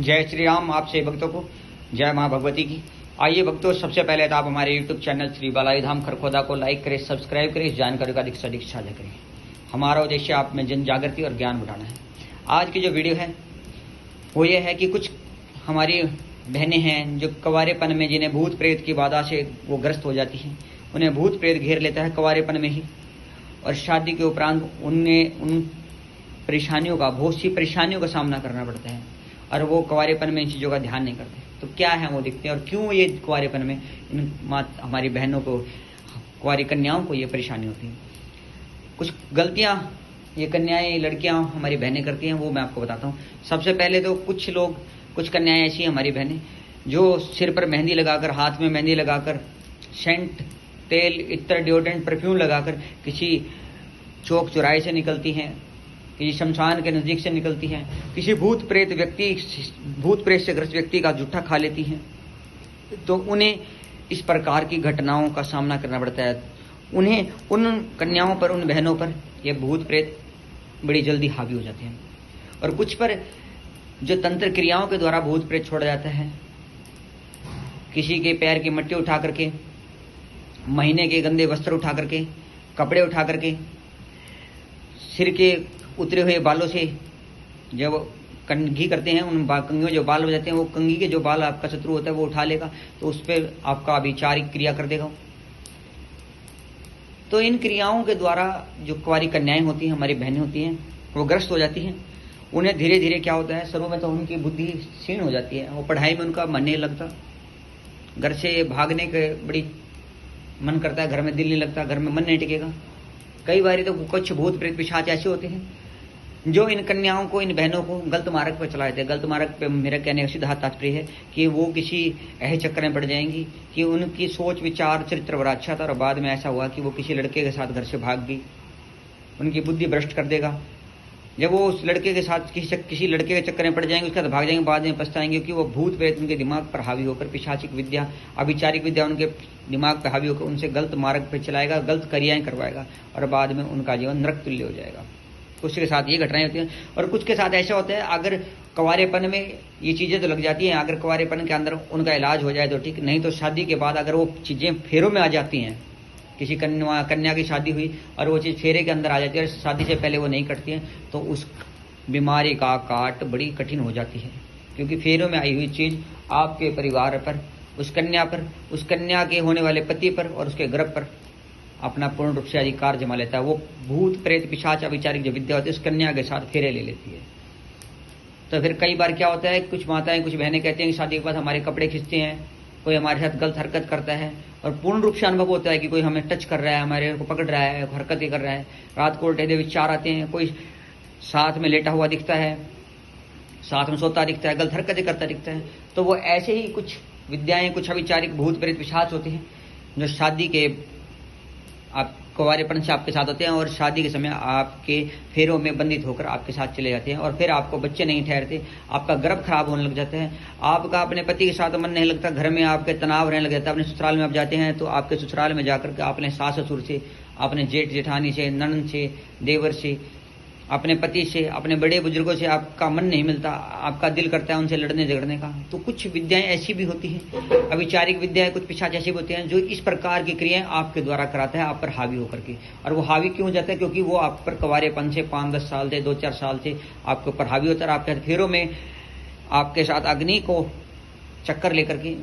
जय श्री राम। आप से भक्तों को जय माँ भगवती की। आइए भक्तों, सबसे पहले तो आप हमारे YouTube चैनल श्री बालाजी धाम खरखोदा को लाइक करें, सब्सक्राइब करें, इस जानकारी का अधिक से अधिक साझा करें। हमारा उद्देश्य आप में जन जागृति और ज्ञान बढ़ाना है। आज की जो वीडियो है वो ये है कि कुछ हमारी बहनें हैं जो कवारेपन में, जिन्हें भूत प्रेत की बाधा से वो ग्रस्त हो जाती हैं, उन्हें भूत प्रेत घेर लेता है कवारेपन में ही, और शादी के उपरांत उन्हें उन परेशानियों का, बहुत सी परेशानियों का सामना करना पड़ता है, और वो कुंवारेपन में इन चीज़ों का ध्यान नहीं करते। तो क्या है वो दिखते हैं, और क्यों ये कुंवारेपन में इन हमारी बहनों को, कुंवारी कन्याओं को ये परेशानी होती है। कुछ गलतियां ये कन्याएं, लड़कियां, हमारी बहनें करती हैं, वो मैं आपको बताता हूँ। सबसे पहले तो कुछ कन्याएं ऐसी हैं हमारी बहनें जो सिर पर मेहंदी लगाकर, हाथ में मेहंदी लगाकर, सेंट, तेल, इत्र, डिओड्रेंट, परफ्यूम लगाकर किसी चौक चौराहे से निकलती हैं, किसी शमशान के नज़दीक से निकलती हैं, किसी भूत प्रेत से ग्रस्त व्यक्ति का जूठा खा लेती हैं। तो उन्हें इस प्रकार की घटनाओं का सामना करना पड़ता है। उन्हें, उन कन्याओं पर, उन बहनों पर ये भूत प्रेत बड़ी जल्दी हावी हो जाते हैं। और कुछ पर जो तंत्र क्रियाओं के द्वारा भूत प्रेत छोड़ा जाता है, किसी के पैर की मट्टी उठा करके, महीने के गंदे वस्त्र उठा करके, कपड़े उठा करके, सिर के उतरे हुए बालों से जब कंघी करते हैं, उन कंघी में जो बाल हो जाते हैं, वो कंघी के जो बाल आपका शत्रु होता है वो उठा लेगा, तो उस पर आपका अभिचारिक क्रिया कर देगा। तो इन क्रियाओं के द्वारा जो कुंवारी कन्याएं होती हैं, हमारी बहनें होती हैं, वो ग्रस्त हो जाती हैं। उन्हें धीरे धीरे क्या होता है, शुरू में तो उनकी बुद्धि क्षीण हो जाती है, वो पढ़ाई में उनका मन नहीं लगता, घर से भागने के बड़ी मन करता है, घर में दिल नहीं लगता, घर में मन नहीं टिकेगा। कई बार तो कुछ भूत प्रेत पिशाच ऐसे होते हैं जो इन कन्याओं को, इन बहनों को गलत मार्ग पर चला देते हैं। गलत मार्ग पे मेरा कहने का सीधा तात्पर्य है कि वो किसी ऐसे चक्कर में पड़ जाएंगी कि उनकी सोच, विचार, चरित्र बड़ा अच्छा था और बाद में ऐसा हुआ कि वो किसी लड़के के साथ घर से भाग गई, उनकी बुद्धि भ्रष्ट कर देगा। जब वो उस लड़के के साथ किसी लड़के के चक्कर में पड़ जाएंगे, उसके साथ भाग जाएंगे, बाद में पछताएंगे कि वो भूत प्रेत उनके दिमाग पर हावी होकर, पिशाचिक विद्या, अभिचारिक विद्या उनके दिमाग पर हावी होकर उनसे गलत मार्ग पर चलाएगा, गलत क्रियाएं करवाएगा, और बाद में उनका जीवन नरक तुल्य हो जाएगा। कुछ के साथ ये घटनाएं होती हैं, और कुछ के साथ ऐसा होता है, अगर कुंवारेपन में ये चीज़ें तो लग जाती हैं, अगर कुंवारेपन के अंदर उनका इलाज हो जाए तो ठीक, नहीं तो शादी के बाद अगर वो चीज़ें फेरों में आ जाती हैं, किसी कन्या की शादी हुई और वो चीज़ फेरे के अंदर आ जाती है और शादी से पहले वो नहीं कटती है, तो उस बीमारी का काट बड़ी कठिन हो जाती है, क्योंकि फेरों में आई हुई चीज़ आपके परिवार पर, उस कन्या के होने वाले पति पर और उसके गर्भ पर अपना पूर्ण रूप से अधिकार जमा लेता है। वो भूत प्रेत पिशाच अभिचारिक जो विद्या होती है उस कन्या के साथ फेरे ले लेती है। तो फिर कई बार क्या होता है, कुछ माताएं, कुछ बहनें कहती हैं कि शादी के बाद हमारे कपड़े खींचते हैं, कोई हमारे साथ गलत हरकत करता है, और पूर्ण रूप से अनुभव होता है कि कोई हमें टच कर रहा है, हमारे को पकड़ रहा है, हरकतें कर रहा है। रात को उल्टे विचार आते हैं, कोई साथ में लेटा हुआ दिखता है, साथ में सोता दिखता है, गलत हरकतें करता दिखता है। तो वो ऐसे ही कुछ विद्याएं, कुछ अभिचारिक भूत प्रेत पिशाच होते हैं जो शादी के, आप कुंवारेपन से आपके साथ होते हैं और शादी के समय आपके फेरों में बंधित होकर आपके साथ चले जाते हैं, और फिर आपको बच्चे नहीं ठहरते, आपका गर्भ खराब होने लग जाता है, आपका अपने पति के साथ मन नहीं लगता, घर में आपके तनाव रहने लग जाता है। अपने ससुराल में आप जाते हैं तो आपके ससुराल में जाकर के अपने सास ससुर से, अपने जेठ जेठानी से, ननद से, देवर से, अपने पति से, अपने बड़े बुजुर्गों से आपका मन नहीं मिलता, आपका दिल करता है उनसे लड़ने झगड़ने का। तो कुछ विद्याएं ऐसी भी होती हैं, अभिचारिक विद्याएं, कुछ पिशाच ऐसी भी होती हैं जो इस प्रकार की क्रियाएं आपके द्वारा कराता है, आप पर हावी होकर के। और वो हावी क्यों हो जाता है, क्योंकि वो आप पर कुंवारेपन से 5-10 साल से, 2-4 साल से आपके ऊपर हावी होता है। आपके फेरों में आपके साथ अग्नि को चक्कर लेकर के,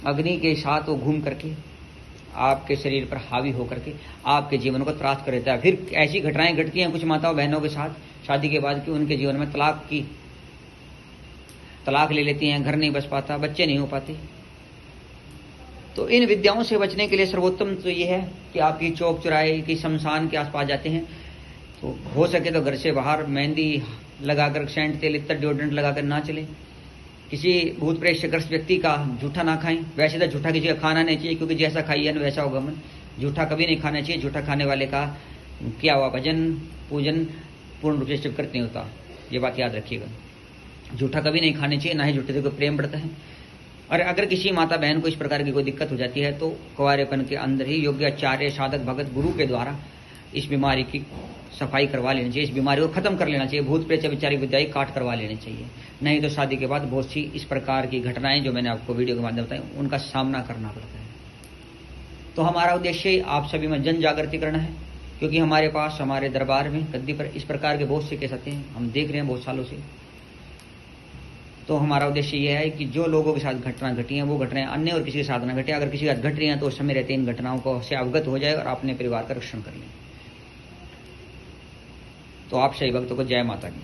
अग्नि के साथ वो घूम करके आपके शरीर पर हावी होकर के आपके जीवन को त्रास कर देता है। फिर ऐसी घटनाएं घटती हैं कुछ माताओं बहनों के साथ शादी के बाद कि उनके जीवन में तलाक ले लेती हैं, घर नहीं बस पाता, बच्चे नहीं हो पाते। तो इन विद्याओं से बचने के लिए सर्वोत्तम तो ये है कि आप ये चौक चौराहे की शमशान के आसपास जाते हैं तो हो सके तो घर से बाहर मेहंदी लगाकर, सेंट, तेल, इत्र, डिओड्रेंट लगाकर ना चले। किसी भूत प्रेत से ग्रस्त व्यक्ति का जूठा ना खाएं। वैसे तो जूठा किसी का खाना नहीं चाहिए, क्योंकि जैसा खाइए ना वैसा होगा मन। जूठा कभी नहीं खाना चाहिए। जूठा खाने वाले का किया हुआ भजन पूजन पूर्ण रूप से स्वीकृत नहीं होता, ये बात याद रखिएगा। जूठा कभी नहीं खाने चाहिए, ना ही जूठे से कोई प्रेम बढ़ता है। और अगर किसी माता बहन को इस प्रकार की कोई दिक्कत हो जाती है तो कुंवारेपन के अंदर ही योग्य आचार्य, साधक, भगत, गुरु के द्वारा इस बीमारी की सफाई करवा लेनी चाहिए, इस बीमारी को खत्म कर लेना चाहिए। भूत प्रेत विचारी विद्याई काट करवा लेनी चाहिए, नहीं तो शादी के बाद बहुत सी इस प्रकार की घटनाएं जो मैंने आपको वीडियो के माध्यम बताई उनका सामना करना पड़ता है। तो हमारा उद्देश्य आप सभी में जन जागृति करना है, क्योंकि हमारे पास हमारे दरबार में गद्दी पर इस प्रकार के बहुत से केस आते हैं, हम देख रहे हैं बहुत सालों से। तो हमारा उद्देश्य यह है कि जो लोगों के साथ घटना घटी हैं वो घटनाएं अन्य और किसी के साथ न घटे। अगर किसी के साथ घट रही हैं तो उस समय रहते इन घटनाओं को से अवगत हो जाए और अपने परिवार का रक्षण कर लें। तो आप सभी भक्तों को जय माता दी।